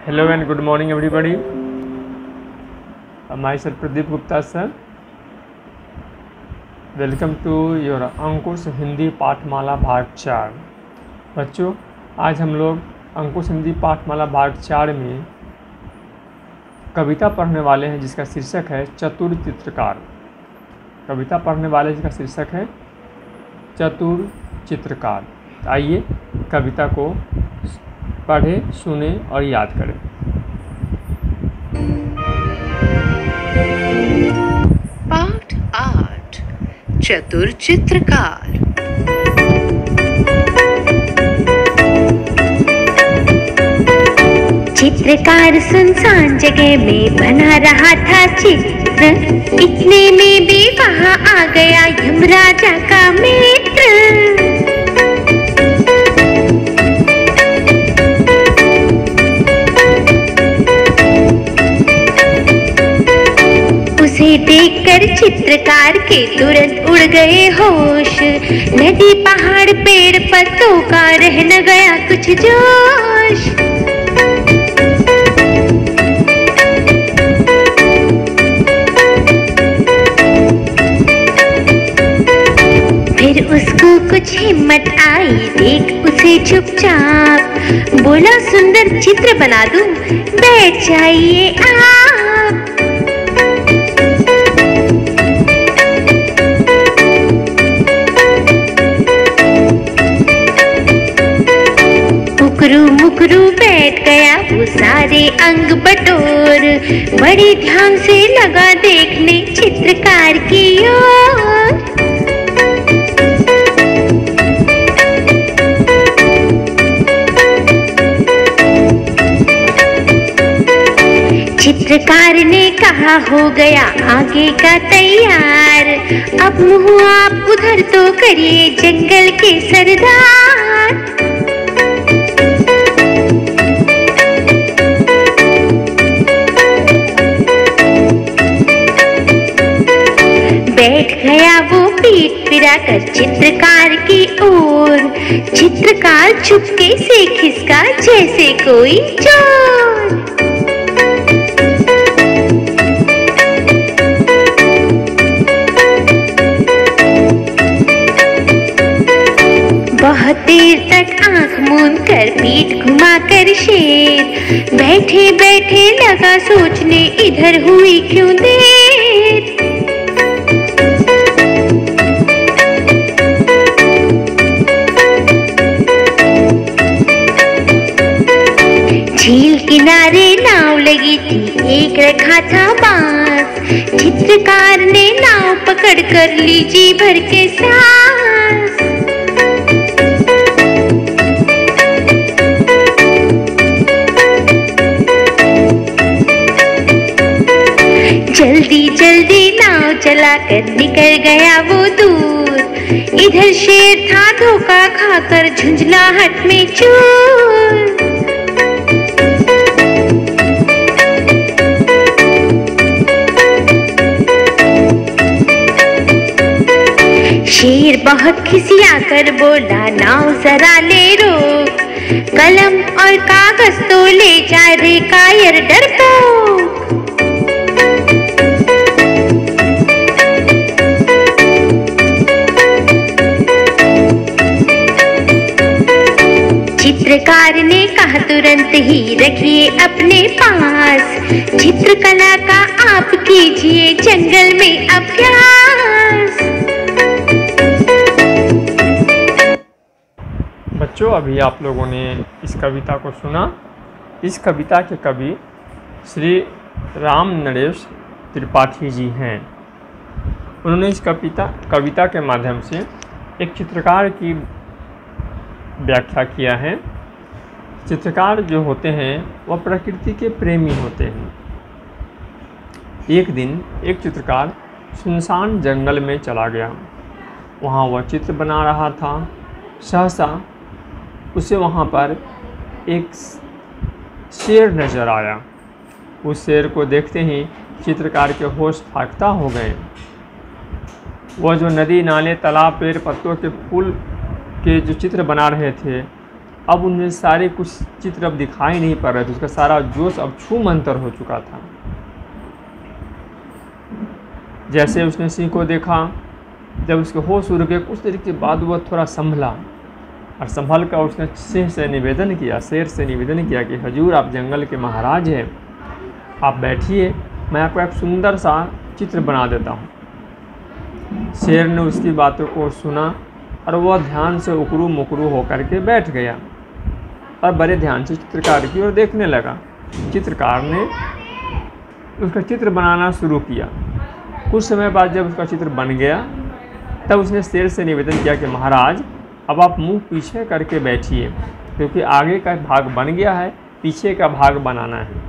Hello and good morning everybody. Myself Pradeep Gupta sir. Welcome to your अंकुश हिंदी पाठमाला भाग 4। बच्चों, आज हम लोग अंकुश हिंदी पाठमाला भाग 4 में कविता पढ़ने वाले हैं जिसका शीर्षक है चतुर चित्रकार। कविता पढ़ने वाले जिसका शीर्षक है चतुर चित्रकार। आइए कविता को पढ़ें, सुने और याद करें। पाठ 8 चतुर चित्रकार। चित्रकार सुनसान जगह में बना रहा था चित्र, इतने में भी वहाँ आ गया यमराजा का मित्र। उसे देखकर चित्रकार के तुरंत उड़ गए होश। नदी पहाड़ पेड़ पत्तों का रह न गया कुछ जोश। फिर उसको कुछ हिम्मत आई, देख उसे चुपचाप बोला, सुंदर चित्र बना दूं, बैठ जाइए आप। मुकरू बैठ गया वो सारे अंग बटोर, बड़े ध्यान से लगा देखने चित्रकार की ओर। चित्रकार ने कहा हो गया आगे का तैयार, अब मुँह आप उधर तो करिए जंगल के सरदार। बैठ गया वो पीठ फिराकर चित्रकार की ओर। चित्रकार चुपके से खिसका जैसे कोई चोर। बहुत देर तक आंख मूंद कर पीठ घुमाकर शेर बैठे बैठे लगा सोचने, इधर हुई क्यों देर। झील किनारे नाव लगी थी, एक रखा था बांस। चित्रकार ने नाव पकड़ कर ली जी भर के सांस। जल्दी जल्दी नाव चलाकर निकल गया वो दूर। इधर शेर था धोखा खाकर झुंझलाहट में चूर। शेर बहुत खिसिया कर बोला, नाव जरा ले रोक, कलम और कागज तो ले जा रे कायर डरपोक। चित्रकार ने कहा तुरंत ही रखिए अपने पास, चित्रकला का आप कीजिए जंगल में अभ्यास। बच्चों, अभी आप लोगों ने इस कविता को सुना। इस कविता के कवि श्री राम नरेश त्रिपाठी जी हैं। उन्होंने इस कविता के माध्यम से एक चित्रकार की व्याख्या किया है। चित्रकार जो होते हैं वह प्रकृति के प्रेमी होते हैं। एक दिन एक चित्रकार सुनसान जंगल में चला गया। वहाँ वह चित्र बना रहा था। सहसा उसे वहाँ पर एक शेर नज़र आया। उस शेर को देखते ही चित्रकार के होश फाख्ता हो गए। वह जो नदी नाले तालाब पेड़ पत्तों के फूल के जो चित्र बना रहे थे अब उनमें सारे कुछ चित्र अब दिखाई नहीं पड़ रहे थे, उसका सारा जोश अब छू मंतर हो चुका था। जैसे उसने सिंह को देखा, जब उसके होश उड़ गए, कुछ देर के बाद वह थोड़ा संभला और संभल कर उसने सिंह से निवेदन किया, शेर से निवेदन किया कि हजूर आप जंगल के महाराज हैं, आप बैठिए, मैं आपको एक सुंदर सा चित्र बना देता हूँ। शेर ने उसकी बातों को सुना और वह ध्यान से उकरू मुकरू होकर के बैठ गया और बड़े ध्यान से चित्रकार की ओर देखने लगा। चित्रकार ने उसका चित्र बनाना शुरू किया। कुछ समय बाद जब उसका चित्र बन गया, तब उसने शेर से निवेदन किया कि महाराज अब आप मुंह पीछे करके बैठिए, क्योंकि आगे का भाग बन गया है, पीछे का भाग बनाना है।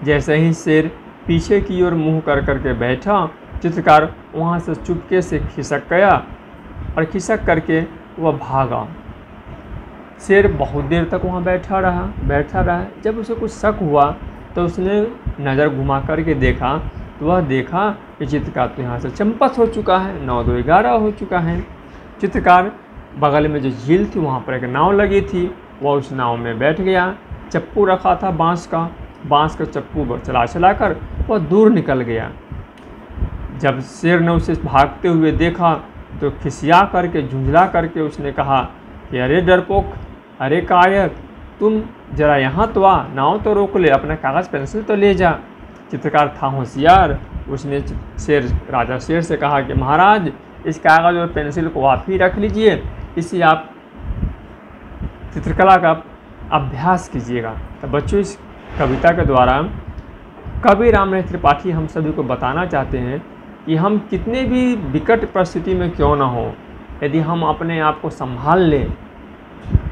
जैसे ही शेर पीछे की ओर मुंह कर करके बैठा, चित्रकार वहाँ से चुपके से खिसक गया और खिसक करके वह भागा। शेर बहुत देर तक वहाँ बैठा रहा। जब उसे कुछ शक हुआ तो उसने नज़र घुमा करके देखा, तो वह देखा कि चित्रकार तो यहाँ से चंपत हो चुका है, 9-2-11 हो चुका है। चित्रकार बगल में जो झील थी वहाँ पर एक नाव लगी थी, वह उस नाव में बैठ गया। चप्पू रखा था बांस का चप्पू चला कर वह दूर निकल गया। जब शेर ने उसे भागते हुए देखा तो खिसिया करके झुंझला करके उसने कहा कि अरे डरपोक, अरे कायर, तुम जरा यहाँ तो आ, नाव तो रोक ले, अपना कागज़ पेंसिल तो ले जा। चित्रकार था होशियार, उसने राजा शेर से कहा कि महाराज इस कागज़ और पेंसिल को आप ही रख लीजिए, इससे आप चित्रकला का अभ्यास कीजिएगा। तो बच्चों, इस कविता के द्वारा कवि रामनाथ त्रिपाठी हम सभी को बताना चाहते हैं कि हम कितने भी विकट परिस्थिति में क्यों ना हो, यदि हम अपने आप को संभाल लें,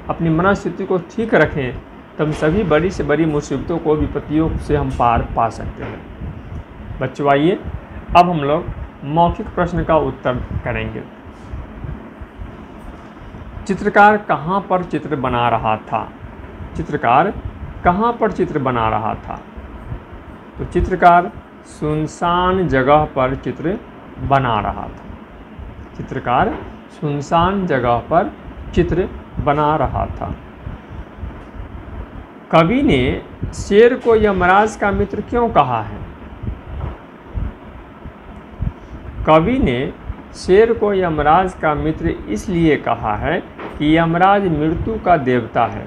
अपनी मनस्थिति को ठीक रखें, तो हम सभी बड़ी से बड़ी मुसीबतों को, विपत्तियों से हम पार पा सकते हैं। बच्चों आइए अब हम लोग मौखिक प्रश्न का उत्तर करेंगे। चित्रकार कहाँ पर चित्र बना रहा था? चित्रकार कहाँ पर चित्र बना रहा था? तो चित्रकार सुनसान जगह पर चित्र बना रहा था। चित्रकार सुनसान जगह पर चित्र बना रहा था। कवि ने शेर को यमराज का मित्र क्यों कहा है? कवि ने शेर को यमराज का मित्र इसलिए कहा है कि यमराज मृत्यु का देवता है।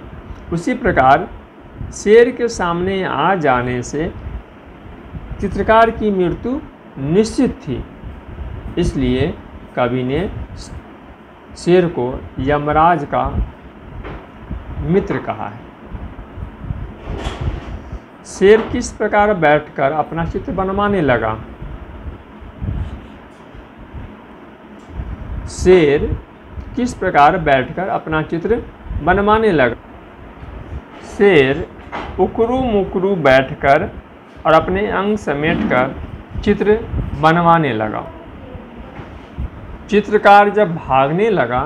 उसी प्रकार शेर के सामने आ जाने से चित्रकार की मृत्यु निश्चित थी, इसलिए कवि ने शेर को यमराज का मित्र कहा है। शेर किस प्रकार बैठकर अपना चित्र बनवाने लगा? शेर किस प्रकार बैठकर अपना चित्र बनवाने लगा? शेर उकरू मुकरू बैठकर और अपने अंग समेटकर चित्र बनवाने लगा। चित्रकार जब भागने लगा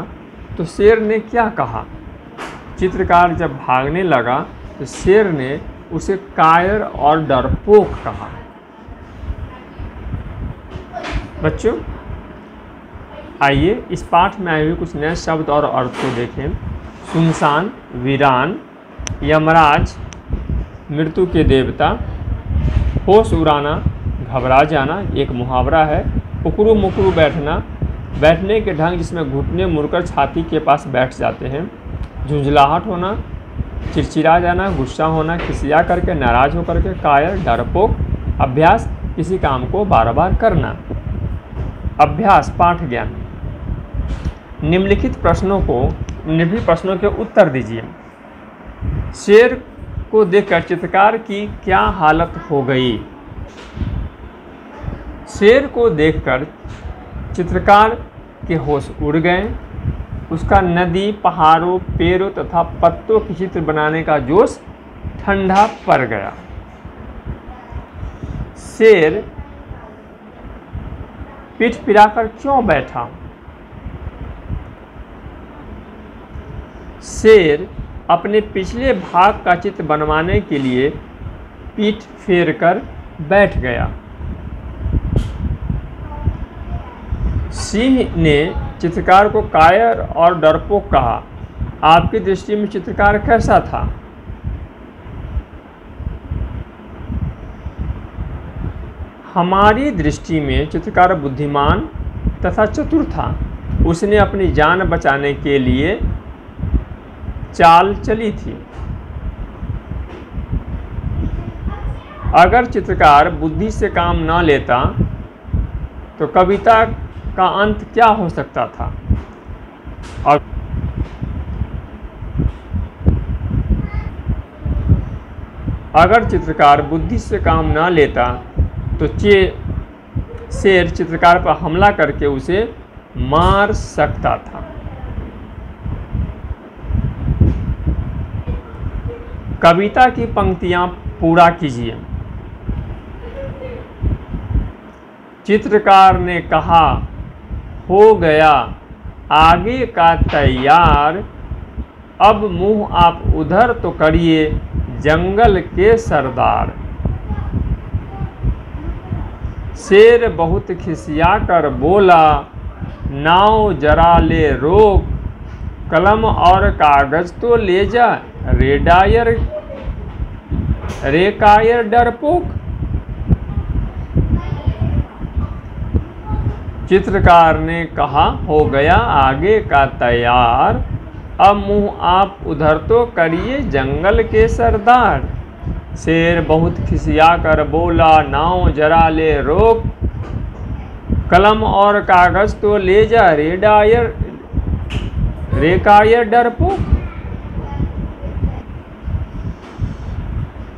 तो शेर ने क्या कहा? चित्रकार जब भागने लगा तो शेर ने उसे कायर और डरपोक कहा। बच्चों आइए इस पाठ में आए हुए कुछ नए शब्द और अर्थ को देखें। सुनसान, वीरान, यमराज, मृत्यु के देवता, होश उड़ाना, घबरा जाना एक मुहावरा है। उकरू मुकरू बैठना, बैठने के ढंग जिसमें घुटने मुड़कर छाती के पास बैठ जाते हैं। झुंझलाहट होना, चिड़चिड़ा जाना, गुस्सा होना, खिसिया करके, नाराज होकर के, कायर, डरपोक। अभ्यास, किसी काम को बार बार करना। अभ्यास पाठ ज्ञान। निम्नलिखित प्रश्नों के उत्तर दीजिए। शेर को देखकर चित्रकार की क्या हालत हो गई? शेर को देखकर चित्रकार के होश उड़ गए। उसका नदी, पहाड़ों, पेड़ों तथा पत्तों के चित्र बनाने का जोश ठंडा पड़ गया। शेर पीठ पिराकर क्यों बैठा? शेर अपने पिछले भाग का चित्र बनवाने के लिए पीठ फेर कर बैठ गया। सिंह ने चित्रकार को कायर और डरपोक कहा। आपकी दृष्टि में चित्रकार कैसा था? हमारी दृष्टि में चित्रकार बुद्धिमान तथा चतुर था। उसने अपनी जान बचाने के लिए चाल चली थी। अगर चित्रकार बुद्धि से काम न लेता तो कविता का अंत क्या हो सकता था? और अगर चित्रकार बुद्धि से काम न लेता तो शेर चित्रकार पर हमला करके उसे मार सकता था। कविता की पंक्तियां पूरा कीजिए। चित्रकार ने कहा, हो गया आगे का तैयार, अब मुंह आप उधर तो करिए जंगल के सरदार। शेर बहुत खिसिया कर बोला, नाव जरा ले रोक, कलम और कागज तो ले जा रे कायर डरपोक। चित्रकार ने कहा, हो गया आगे का तैयार, अब मुंह आप उधर तो करिए जंगल के सरदार। शेर बहुत खिसिया कर बोला, नाव जरा ले रोक, कलम और कागज तो ले जा रे कायर डरपोक।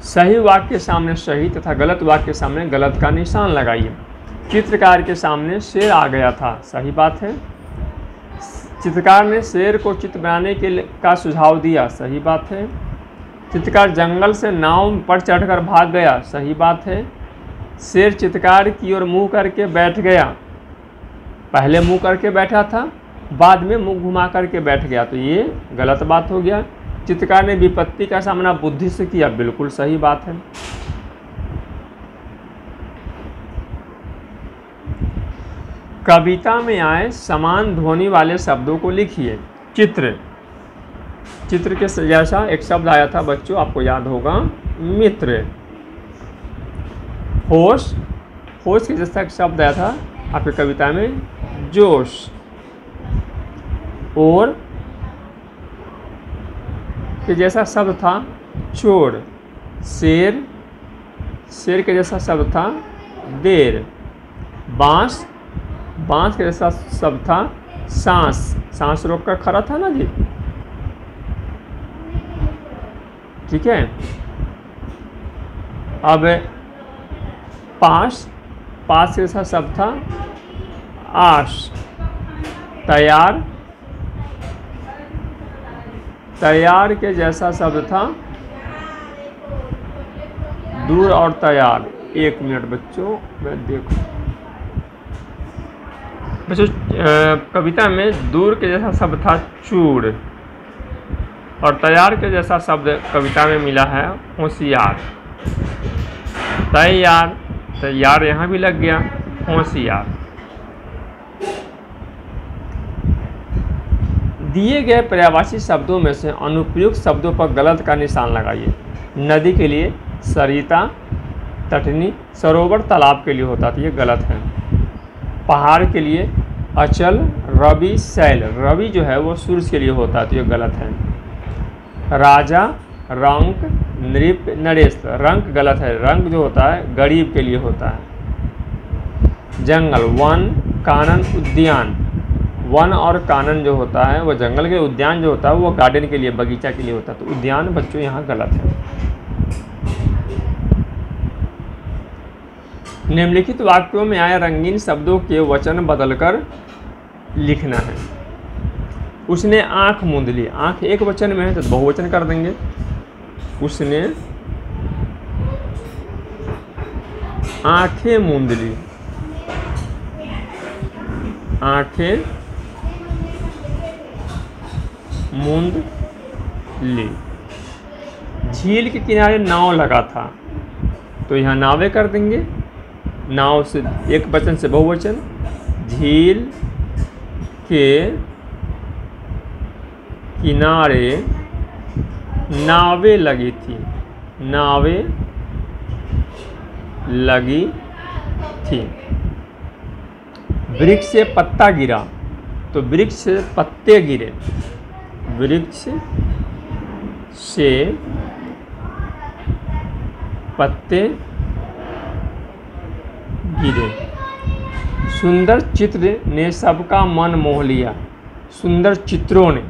सही वाक्य के सामने सही तथा गलत वाक्य के सामने गलत का निशान लगाइए। चित्रकार के सामने शेर आ गया था, सही बात है। चित्रकार ने शेर को चित्र बनाने का सुझाव दिया, सही बात है। चित्रकार जंगल से नाव पर चढ़कर भाग गया, सही बात है। शेर चित्रकार की ओर मुंह करके बैठ गया, पहले मुंह करके बैठा था, बाद में मुंह घुमा करके बैठ गया, तो ये गलत बात हो गया। चित्रकार ने विपत्ति का सामना बुद्धि से किया, बिल्कुल सही बात है। कविता में आए समान ध्वनि वाले शब्दों को लिखिए। चित्र के जैसा एक शब्द आया था बच्चों, आपको याद होगा, मित्र। होश के जैसा एक शब्द आया था आपकी कविता में, जोश। और के जैसा शब्द था चोर। शेर के जैसा शब्द था देर। बांस के जैसा शब्द था सांस रोक कर खड़ा था ना जी, ठीक है। अब पास के जैसा शब्द था आश। तैयार के जैसा शब्द था दूर और तैयार। एक मिनट बच्चों, मैं देखूं बच्चों, कविता में दूर के जैसा शब्द था चूड़ और तैयार के जैसा शब्द कविता में मिला है होशियार। तैयार यहाँ भी लग गया, होशियार। दिए गए पर्यायवाची शब्दों में से अनुप्रयुक्त शब्दों पर गलत का निशान लगाइए। नदी के लिए सरिता, तटनी, सरोवर तालाब के लिए होता था, ये गलत है। पहाड़ के लिए अचल, रवि, शैल। रवि जो है वो सूर्य के लिए होता है, तो ये गलत है। राजा, रंक, नृप, नरेश। रंक गलत है, रंक जो होता है गरीब के लिए होता है। जंगल, वन, कानन, उद्यान। वन और कानन जो होता है वो जंगल के, उद्यान जो होता है वो गार्डन के लिए, बगीचा के लिए होता है, तो उद्यान बच्चों यहाँ गलत है। निम्नलिखित वाक्यों में आए रंगीन शब्दों के वचन बदलकर लिखना है। उसने आँख मूंद ली। आँख एक वचन में है तो बहुवचन कर देंगे। उसने आँखें मूंद ली। आँखें मूंद ली। झील के किनारे नाव लगा था, तो यहाँ नावें कर देंगे। नाव से एक वचन से बहुवचन। झील के किनारे नावें लगी थी, नावें लगी थी। वृक्ष से पत्ता गिरा, तो वृक्ष से पत्ते गिरे, वृक्ष से पत्ते गिरे। सुंदर चित्र ने सबका मन मोह लिया, सुंदर चित्रों ने,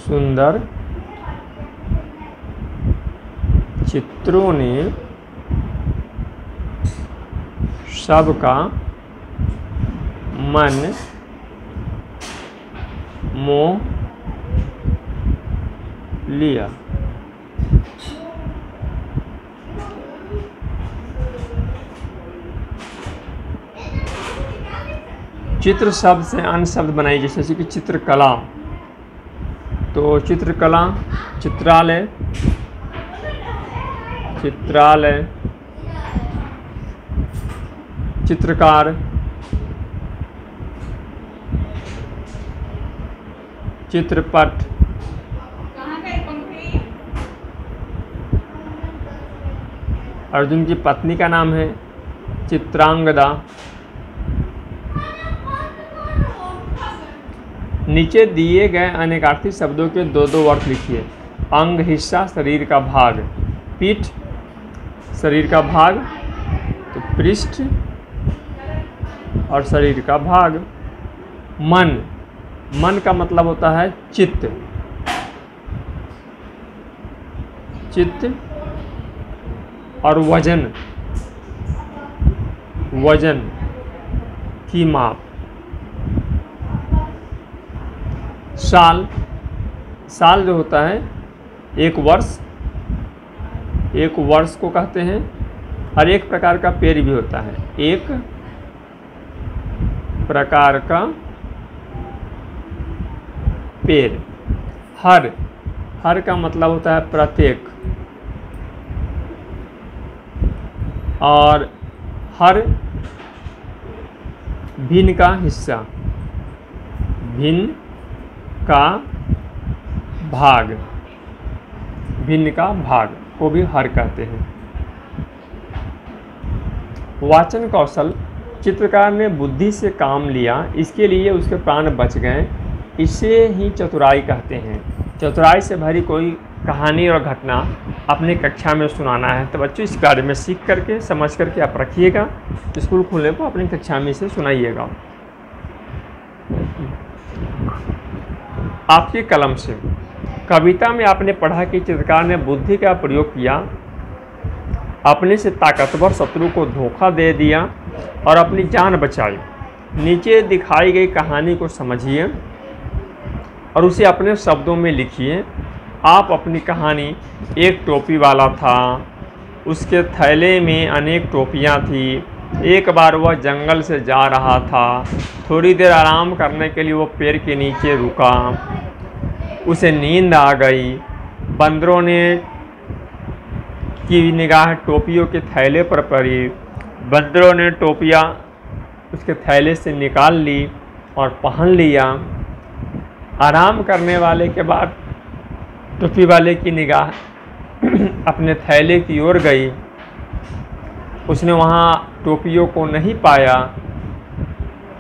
सुंदर चित्रों ने सबका मन मोह लिया। चित्र शब्द से अन्य शब्द बनाई, जैसे कि चित्रकला, तो चित्रकला, चित्रालय, चित्रालय, चित्रकार, चित्रपट, अर्जुन की पत्नी का नाम है चित्रांगदा। नीचे दिए गए अनेकार्थी शब्दों के दो दो अर्थ लिखिए। अंग हिस्सा शरीर का भाग, पीठ शरीर का भाग, तो पृष्ठ और शरीर का भाग। मन, मन का मतलब होता है चित्त, चित्त और वजन, वजन की माप। साल, साल जो होता है एक वर्ष, एक वर्ष को कहते हैं। और एक प्रकार का पेड़ भी होता है, एक प्रकार का पेड़। हर, हर का मतलब होता है प्रत्येक, और हर भिन्न का हिस्सा, भिन्न का भाग, भिन्न का भाग को भी हर कहते हैं। वाचन कौशल, चित्रकार ने बुद्धि से काम लिया, इसके लिए उसके प्राण बच गए, इसे ही चतुराई कहते हैं। चतुराई से भरी कोई कहानी और घटना अपनी कक्षा में सुनाना है तो बच्चों इस बारे में सीख करके समझ करके आप रखिएगा, स्कूल खुलने पर अपनी कक्षा में इसे सुनाइएगा आपकी कलम से। कविता में आपने पढ़ा कि चित्रकार ने बुद्धि का प्रयोग किया, अपने से ताकतवर शत्रु को धोखा दे दिया और अपनी जान बचाई। नीचे दिखाई गई कहानी को समझिए और उसे अपने शब्दों में लिखिए। आप अपनी कहानी, एक टोपी वाला था, उसके थैले में अनेक टोपियां थी। एक बार वह जंगल से जा रहा था, थोड़ी देर आराम करने के लिए वो पेड़ के नीचे रुका, उसे नींद आ गई। बंदरों ने की निगाह टोपियों के थैले पर पड़ी। बंदरों ने टोपियाँ उसके थैले से निकाल ली और पहन लिया। आराम करने वाले के बाद टोपी वाले की निगाह अपने थैले की ओर गई। उसने वहाँ टोपियों को नहीं पाया।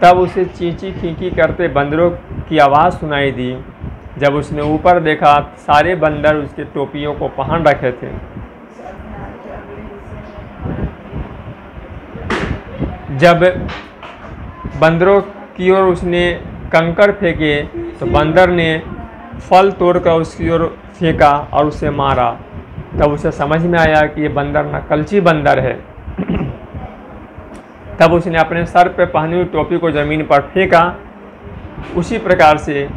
तब उसे चींची खींची करते बंदरों की आवाज़ सुनाई दी। जब उसने ऊपर देखा, सारे बंदर उसके टोपियों को पहन रखे थे। जब बंदरों की ओर उसने कंकड़ फेंके तो बंदर ने फल तोड़कर उसकी ओर फेंका और उसे मारा। तब उसे समझ में आया कि ये बंदर नकलची बंदर है। तब उसने अपने सर पर पहनी हुई टोपी को ज़मीन पर फेंका। उसी प्रकार से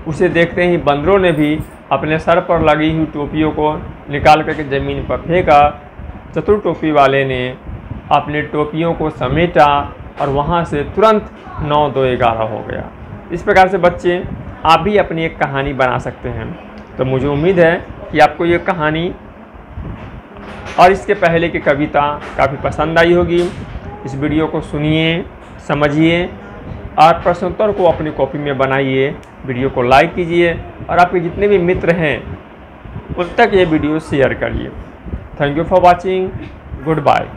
उसे देखते ही बंदरों ने भी अपने सर पर लगी हुई टोपियों को निकाल करके ज़मीन पर फेंका। चतुर टोपी वाले ने अपनी टोपियों को समेटा और वहाँ से तुरंत 9-2-11 हो गया। इस प्रकार से बच्चे आप भी अपनी एक कहानी बना सकते हैं। तो मुझे उम्मीद है कि आपको ये कहानी और इसके पहले की कविता काफ़ी पसंद आई होगी। इस वीडियो को सुनिए, समझिए और प्रश्नोत्तर को अपनी कॉपी में बनाइए, वीडियो को लाइक कीजिए और आपके जितने भी मित्र हैं उन तक ये वीडियो शेयर करिए। Thank you for watching. Good bye.